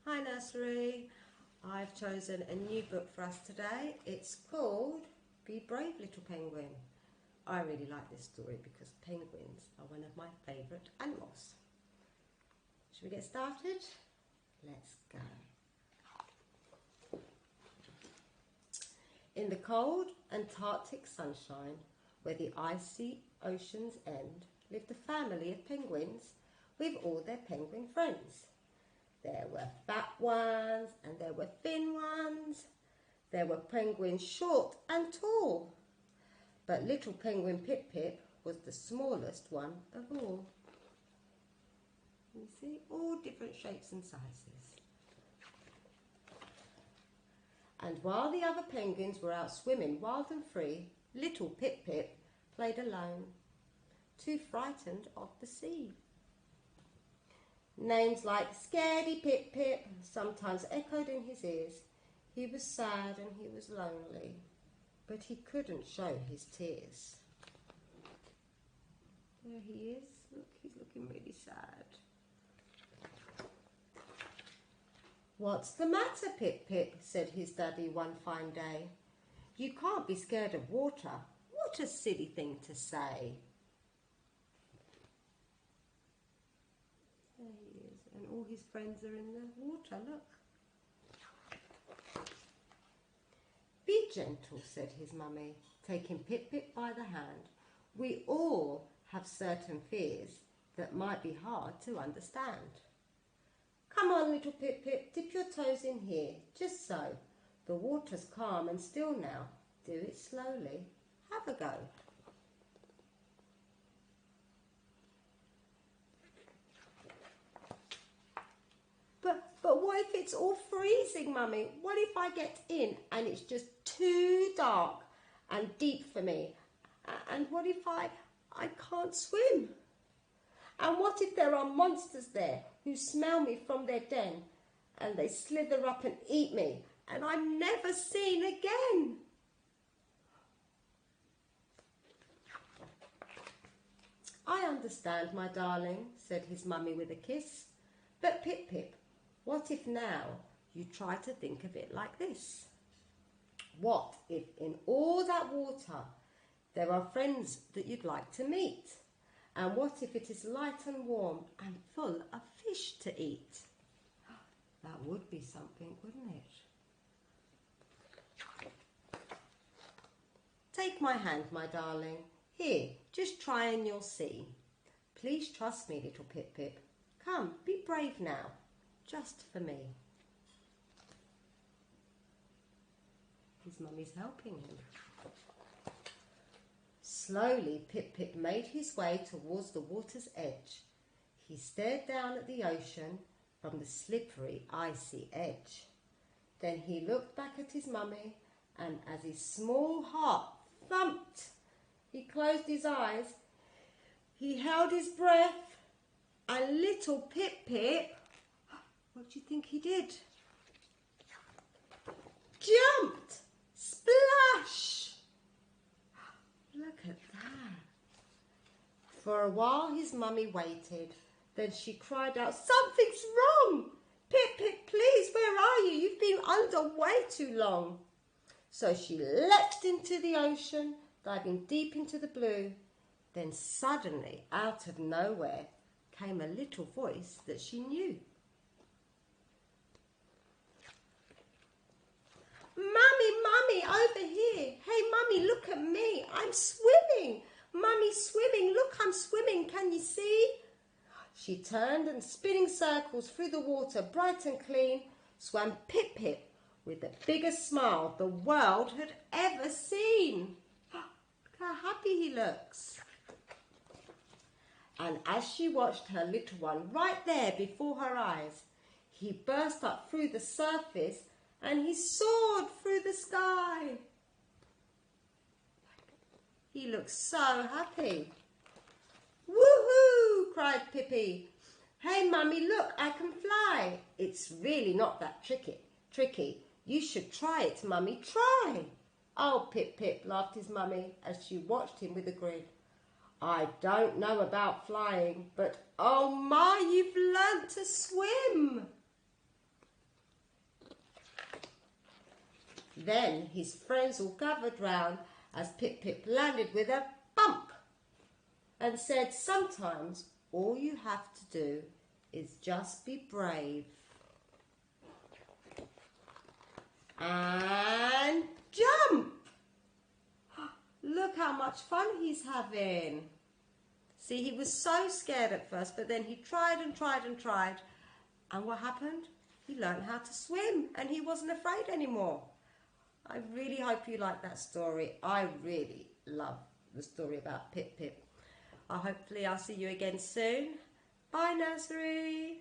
Hi Nursery, I've chosen a new book for us today. It's called Be Brave Little Penguin. I really like this story because penguins are one of my favourite animals. Should we get started? Let's go. In the cold Antarctic sunshine, where the icy oceans end, lived a family of penguins with all their penguin friends. There were fat ones and there were thin ones. There were penguins short and tall. But little penguin Pip-Pip was the smallest one of all. You see, all different shapes and sizes. And while the other penguins were out swimming wild and free, little Pip-Pip played alone, too frightened of the sea. Names like Scaredy Pip-Pip sometimes echoed in his ears. He was sad and he was lonely, but he couldn't show his tears. There he is. Look, he's looking really sad. "What's the matter, Pip-Pip?" said his daddy one fine day. "You can't be scared of water. What a silly thing to say." There he is, and all his friends are in the water, look. "Be gentle," said his mummy, taking Pip-Pip by the hand. "We all have certain fears that might be hard to understand. Come on, little Pip-Pip, dip your toes in here, just so. The water's calm and still now. Do it slowly. Have a go." But what if it's all freezing, Mummy? What if I get in and it's just too dark and deep for me? And what if I can't swim? And what if there are monsters there who smell me from their den and they slither up and eat me and I'm never seen again? "I understand, my darling," said his mummy with a kiss. "But Pip-Pip, what if now you try to think of it like this? What if in all that water there are friends that you'd like to meet? And what if it is light and warm and full of fish to eat?" That would be something, wouldn't it? "Take my hand, my darling. Here, just try and you'll see. Please trust me, little Pip-Pip. Come, be brave now, just for me." His mummy's helping him. Slowly, Pip-Pip made his way towards the water's edge. He stared down at the ocean from the slippery, icy edge. Then he looked back at his mummy, and as his small heart thumped, he closed his eyes, he held his breath, and little Pip-Pip, what do you think he did? Jumped! Splash! Look at that. For a while his mummy waited. Then she cried out, "Something's wrong! Pip-Pip, please, where are you? You've been under way too long." So she leapt into the ocean, diving deep into the blue. Then suddenly, out of nowhere, came a little voice that she knew. Mummy, over here. Hey, Mummy, look at me. I'm swimming. Mummy, swimming. Look, I'm swimming. Can you see? She turned and spinning circles through the water, bright and clean, swam Pip-Pip with the biggest smile the world had ever seen. Look how happy he looks. And as she watched her little one right there before her eyes, he burst up through the surface and he soared through the sky. He looked so happy. "Woohoo!" cried Pippi. "Hey, Mummy, look, I can fly." "It's really not that tricky. You should try it, Mummy, try." "Oh, Pip-Pip," laughed his mummy as she watched him with a grin. "I don't know about flying, but oh my, you've learnt to swim." Then his friends all gathered round as Pip-Pip landed with a bump and said, sometimes all you have to do is just be brave. And jump! Look how much fun he's having. See, he was so scared at first, but then he tried and tried and tried. And what happened? He learned how to swim and he wasn't afraid anymore. I really hope you like that story. I really love the story about Pip-Pip. Hopefully I'll see you again soon. Bye, nursery.